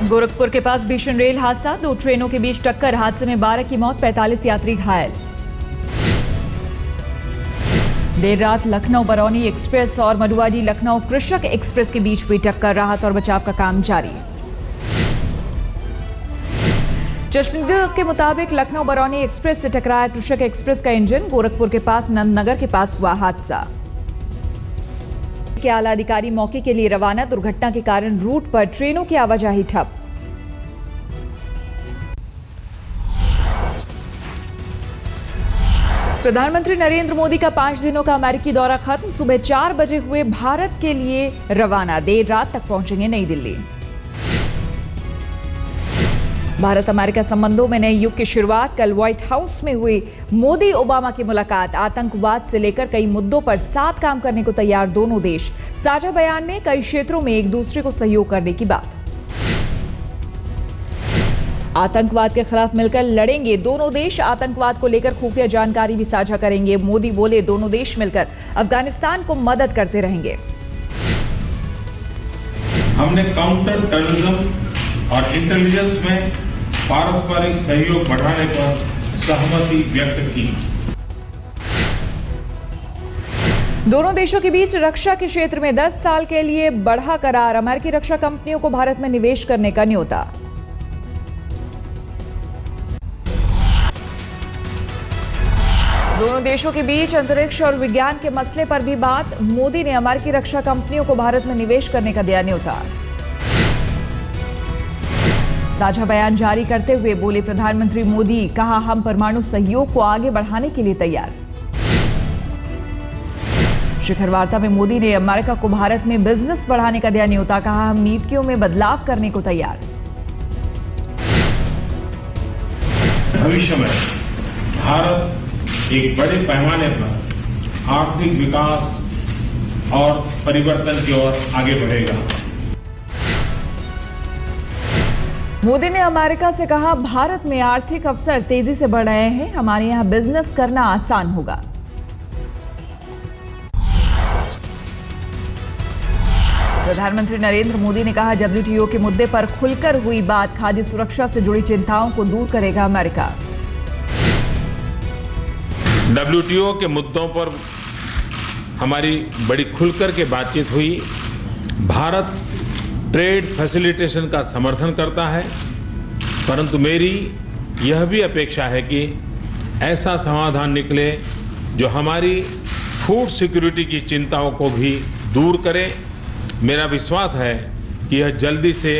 गोरखपुर के पास भीषण रेल हादसा, 2 ट्रेनों के बीच टक्कर, हादसे में 12 की मौत, 45 यात्री घायल। देर रात लखनऊ बरौनी एक्सप्रेस और मधुवाडी लखनऊ कृषक एक्सप्रेस के बीच हुई टक्कर, राहत और बचाव का काम जारी। चश्मदीद के मुताबिक लखनऊ बरौनी एक्सप्रेस से टकराया कृषक एक्सप्रेस का इंजन, गोरखपुर के पास नंदनगर के पास हुआ हादसा। के आला अधिकारी मौके के लिए रवाना, दुर्घटना के कारण रूट पर ट्रेनों की आवाजाही ठप। प्रधानमंत्री नरेंद्र मोदी का 5 दिनों का अमेरिकी दौरा खत्म, सुबह 4 बजे हुए भारत के लिए रवाना, देर रात तक पहुंचेंगे नई दिल्ली। भारत अमेरिका संबंधों में नए युग की शुरुआत, कल व्हाइट हाउस में हुई मोदी ओबामा की मुलाकात, आतंकवाद से लेकर कई मुद्दों पर साथ काम करने को तैयार दोनों देश, साझा बयान में कई क्षेत्रों में एक दूसरे को सहयोग करने की बात। आतंकवाद के खिलाफ मिलकर लड़ेंगे दोनों देश, आतंकवाद को लेकर खुफिया जानकारी भी साझा करेंगे। मोदी बोले दोनों देश मिलकर अफगानिस्तान को मदद करते रहेंगे। हमने काउंटर टेररिज्म और इंटेलिजेंस में पारस्परिक सहयोग बढ़ाने पर सहमति व्यक्त की। दोनों देशों के बीच रक्षा के क्षेत्र में 10 साल के लिए बढ़ा करार, अमेरिकी रक्षा कंपनियों को भारत में निवेश करने का न्योता। दोनों देशों के बीच अंतरिक्ष और विज्ञान के मसले पर भी बात, मोदी ने अमेरिकी रक्षा कंपनियों को भारत में निवेश करने का दिया न्योता। साझा बयान जारी करते हुए बोले प्रधानमंत्री मोदी, कहा हम परमाणु सहयोग को आगे बढ़ाने के लिए तैयार। शिखर वार्ता में मोदी ने अमेरिका को भारत में बिजनेस बढ़ाने का दिया न्योता, कहा हम नीतियों में बदलाव करने को तैयार। भविष्य में भारत एक बड़े पैमाने पर आर्थिक विकास और परिवर्तन की ओर आगे बढ़ेगा। मोदी ने अमेरिका से कहा भारत में आर्थिक अवसर तेजी से बढ़ रहे हैं, हमारे यहां बिजनेस करना आसान होगा। प्रधानमंत्री नरेंद्र मोदी ने कहा WTO के मुद्दे पर खुलकर हुई बात, खाद्य सुरक्षा से जुड़ी चिंताओं को दूर करेगा अमेरिका। WTO के मुद्दों पर हमारी बड़ी खुलकर के बातचीत हुई। भारत ट्रेड फैसिलिटेशन का समर्थन करता है, परंतु मेरी यह भी अपेक्षा है कि ऐसा समाधान निकले जो हमारी फूड सिक्योरिटी की चिंताओं को भी दूर करे। मेरा विश्वास है कि यह जल्दी से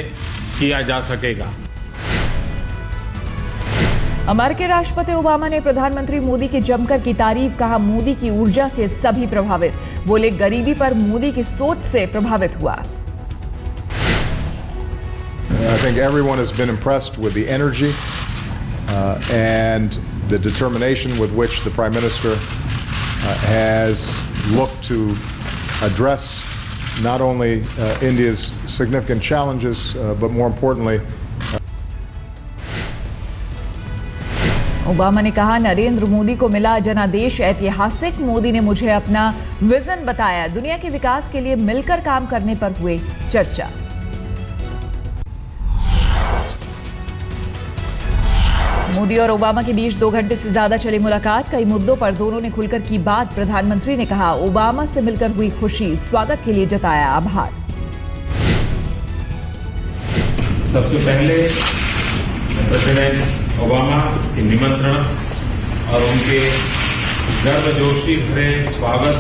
किया जा सकेगा। अमेरिकी राष्ट्रपति ओबामा ने प्रधानमंत्री मोदी की जमकर की तारीफ, कहा मोदी की ऊर्जा से सभी प्रभावित, बोले गरीबी पर मोदी की सोच से प्रभावित हुआ। I think everyone has been impressed with the energy and the determination with which the Prime Minister has looked to address not only India's significant challenges, but more importantly, Obama ने कहा नरेंद्र मोदी को मिला जनादेश ऐतिहासिक, मोदी ने मुझे अपना विजन बताया, दुनिया के विकास के लिए मिलकर काम करने पर हुए चर्चा। मोदी और ओबामा के बीच 2 घंटे से ज्यादा चली मुलाकात, कई मुद्दों पर दोनों ने खुलकर की बात। प्रधानमंत्री ने कहा ओबामा से मिलकर हुई खुशी, स्वागत के लिए जताया आभार। सबसे पहले प्रेसिडेंट ओबामा के निमंत्रण और उनके गर्मजोशी भरे स्वागत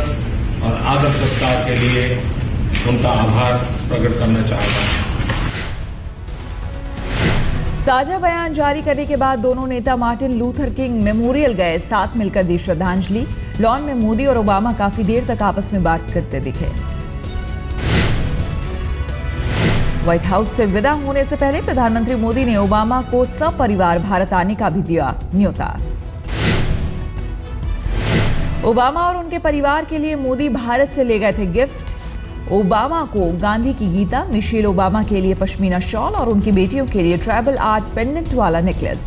और आदर सत्कार के लिए उनका आभार प्रकट करना चाहता हूं। साझा बयान जारी करने के बाद दोनों नेता मार्टिन लूथर किंग मेमोरियल गए, साथ मिलकर दी श्रद्धांजलि। लॉन में मोदी और ओबामा काफी देर तक आपस में बात करते दिखे। व्हाइट हाउस से विदा होने से पहले प्रधानमंत्री मोदी ने ओबामा को सपरिवार भारत आने का भी दिया न्योता। ओबामा और उनके परिवार के लिए मोदी भारत से ले गए थे गिफ्ट। ओबामा को गांधी की गीता, मिशेल ओबामा के लिए पश्मीना शॉल और उनकी बेटियों के लिए ट्राइबल आर्ट पेंडेंट वाला नेकलेस।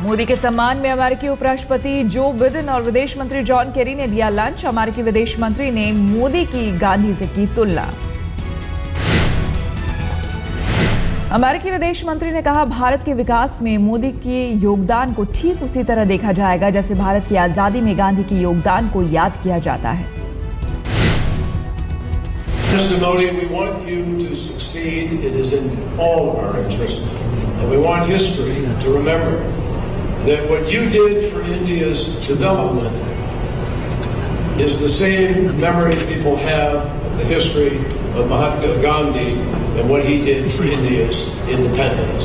मोदी के सम्मान में अमेरिकी उपराष्ट्रपति जो बिडेन और विदेश मंत्री जॉन केरी ने दिया लंच। अमेरिकी विदेश मंत्री ने मोदी की गांधी से की तुलना। अमेरिकी विदेश मंत्री ने कहा, भारत के विकास में मोदी के योगदान को ठीक उसी तरह देखा जाएगा जैसे भारत की आजादी में गांधी के योगदान को याद किया जाता है। Mr. Modi, we want you to succeed. It is in all our interest. And we want history to remember that what you did for India's development is the same memory people have of the history of Mahatma Gandhi and what he did for India's independence.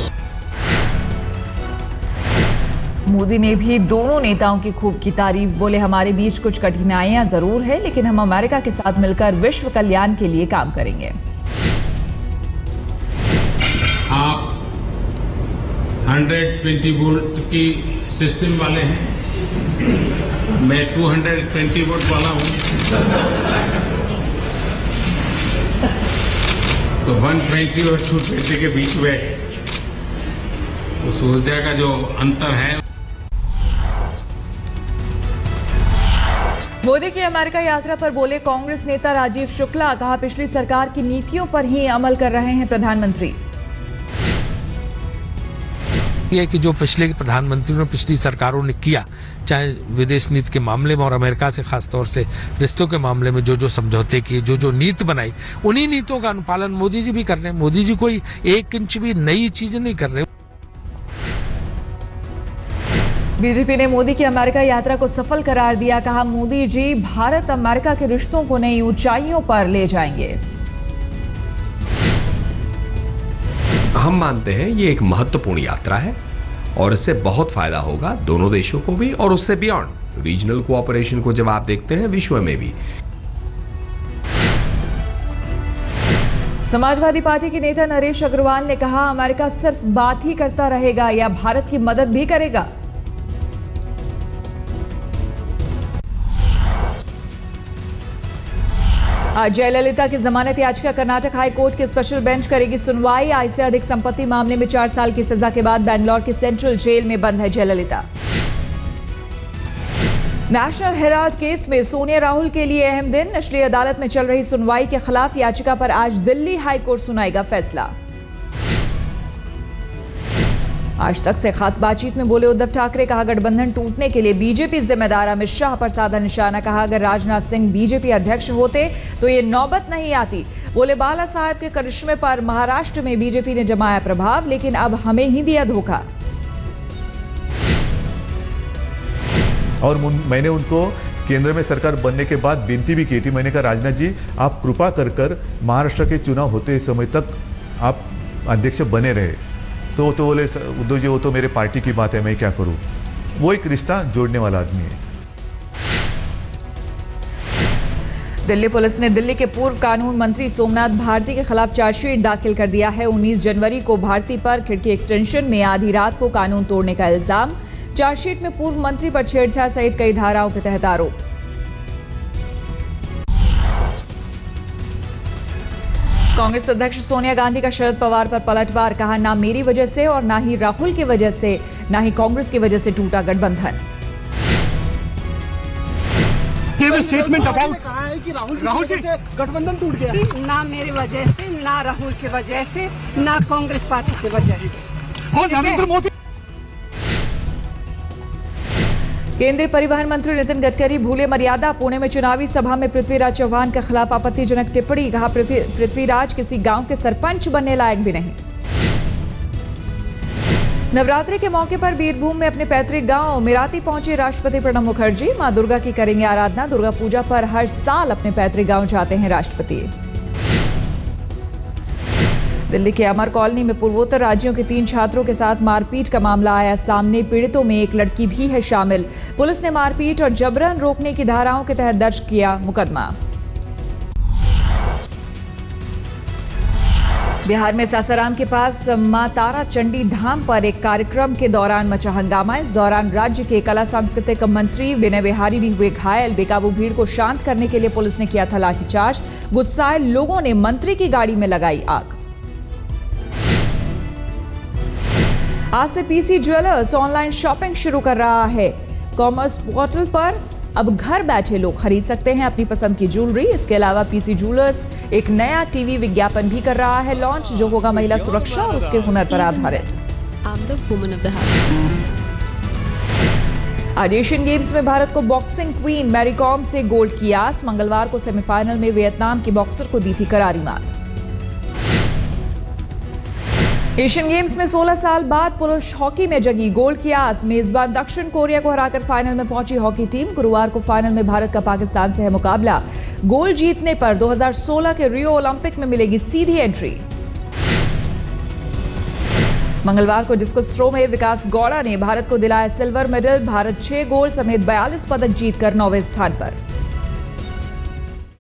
Modi ने भी दोनों नेताओं की खूब की तारीफ। बोले, हमारे बीच कुछ कठिनाइयां जरूर है, लेकिन हम अमेरिका के साथ मिलकर विश्व कल्याण के लिए काम करेंगे। आप 120 वोल्ट की सिस्टम वाले हैं, मैं 220 वोल्ट वाला हूं, तो 120 और 220 के बीच में उस ऊर्जा का जो अंतर है। मोदी की अमेरिका यात्रा पर बोले कांग्रेस नेता राजीव शुक्ला। कहा, पिछली सरकार की नीतियों पर ही अमल कर रहे हैं प्रधानमंत्री। यह कि जो पिछले प्रधानमंत्री ने पिछली सरकारों ने किया, चाहे विदेश नीति के मामले में और अमेरिका से खासतौर से रिश्तों के मामले में जो जो समझौते किए, जो जो नीति बनाई, उन्हीं नीतियों का अनुपालन मोदी जी भी कर रहे हैं। मोदी जी कोई 1 इंच भी नई चीज नहीं कर रहे। बीजेपी ने मोदी की अमेरिका यात्रा को सफल करार दिया। कहा, मोदी जी भारत अमेरिका के रिश्तों को नई ऊंचाइयों पर ले जाएंगे। हम मानते हैं ये एक महत्वपूर्ण यात्रा है और इससे बहुत फायदा होगा दोनों देशों को भी और उससे बियॉन्ड रीजनल कोऑपरेशन को जब आप देखते हैं विश्व में भी। समाजवादी पार्टी के नेता नरेश अग्रवाल ने कहा, अमेरिका सिर्फ बात ही करता रहेगा या भारत की मदद भी करेगा। आज जयललिता की जमानत याचिका कर्नाटक हाई कोर्ट के स्पेशल बेंच करेगी सुनवाई। आय से अधिक संपत्ति मामले में 4 साल की सजा के बाद बेंगलुरु की सेंट्रल जेल में बंद है जयललिता। नेशनल हेराल्ड केस में सोनिया राहुल के लिए अहम दिन। निचली अदालत में चल रही सुनवाई के खिलाफ याचिका पर आज दिल्ली हाई कोर्ट सुनाएगा फैसला। आज तक से खास बातचीत में बोले उद्धव ठाकरे। कहा, गठबंधन टूटने के लिए बीजेपी जिम्मेदार। अमित शाह पर साधा निशाना। कहा, अगर राजनाथ सिंह बीजेपी अध्यक्ष होते तो ये नौबत नहीं आती। बोले, बाला साहब के करिश्मे पर महाराष्ट्र में बीजेपी ने जमाया प्रभाव, लेकिन अब हमें ही दिया धोखा। और मैंने उनको केंद्र में सरकार बनने के बाद विनती भी की थी। मैंने कहा, राजनाथ जी आप कृपा कर महाराष्ट्र के चुनाव होते समय तक आप अध्यक्ष बने रहे। तो बोले, उद्धव जी वो तो मेरे पार्टी की बात है, मैं क्या करूं। वो एक रिश्ता जोड़ने वाला आदमी है। दिल्ली पुलिस ने दिल्ली के पूर्व कानून मंत्री सोमनाथ भारती के खिलाफ चार्जशीट दाखिल कर दिया है। 19 जनवरी को भारती पर खिड़की एक्सटेंशन में आधी रात को कानून तोड़ने का इल्जाम। चार्जशीट में पूर्व मंत्री पर छेड़छाड़ सहित कई धाराओं के तहत आरोप। कांग्रेस अध्यक्ष सोनिया गांधी का शरद पवार पर पलटवार। कहा, ना मेरी वजह से और ना ही राहुल की वजह से, ना ही कांग्रेस की वजह से टूटा गठबंधन। स्टेटमेंट अबाउट राहुल जी गठबंधन टूट गया। ना मेरी वजह से, ना राहुल की वजह से, ना कांग्रेस पार्टी की वजह से। और नरेंद्र मोदी। केंद्रीय परिवहन मंत्री नितिन गडकरी भूले मर्यादा। पुणे में चुनावी सभा में पृथ्वीराज चौहान के खिलाफ आपत्तिजनक टिप्पणी। कहा, पृथ्वीराज किसी गांव के सरपंच बनने लायक भी नहीं। नवरात्रि के मौके पर बीरभूम में अपने पैतृक गांव मिराती पहुंचे राष्ट्रपति प्रणब मुखर्जी। मां दुर्गा की करेंगे आराधना। दुर्गा पूजा पर हर साल अपने पैतृक गांव जाते हैं राष्ट्रपति। दिल्ली के अमर कॉलोनी में पूर्वोत्तर राज्यों के 3 छात्रों के साथ मारपीट का मामला आया सामने। पीड़ितों में एक लड़की भी है शामिल। पुलिस ने मारपीट और जबरन रोकने की धाराओं के तहत दर्ज किया मुकदमा। बिहार में सासाराम के पास मां तारा चंडी धाम पर एक कार्यक्रम के दौरान मचा हंगामा। इस दौरान राज्य के कला सांस्कृतिक मंत्री विनय बिहारी भी हुए घायल। बेकाबू भीड़ को शांत करने के लिए पुलिस ने किया था लाठीचार्ज। गुस्साए लोगों ने मंत्री की गाड़ी में लगाई आग। आज से पीसी ज्वेलर्स ऑनलाइन शॉपिंग शुरू कर रहा है। कॉमर्स पोर्टल पर अब घर बैठे लोग खरीद सकते हैं अपनी पसंद की ज्वेलरी। इसके अलावा पीसी ज्वेलर्स एक नया टीवी विज्ञापन भी कर रहा है लॉन्च, जो होगा महिला सुरक्षा और उसके हुनर पर आधारित। आज एशियन गेम्स में भारत को बॉक्सिंग क्वीन मैरी कॉम से गोल्ड की आस। मंगलवार को सेमीफाइनल में वियतनाम की बॉक्सर को दी थी करारी मात। एशियन गेम्स में 16 साल बाद पुरुष हॉकी में जगी गोल्ड की आस। मेजबान दक्षिण कोरिया को हराकर फाइनल में पहुंची हॉकी टीम। गुरुवार को फाइनल में भारत का पाकिस्तान से है मुकाबला। गोल्ड जीतने पर 2016 के रियो ओलंपिक में मिलेगी सीधी एंट्री। मंगलवार को डिस्कस थ्रो में विकास गौड़ा ने भारत को दिलाया सिल्वर मेडल। भारत 6 गोल्ड समेत 42 पदक जीतकर 9वें स्थान पर।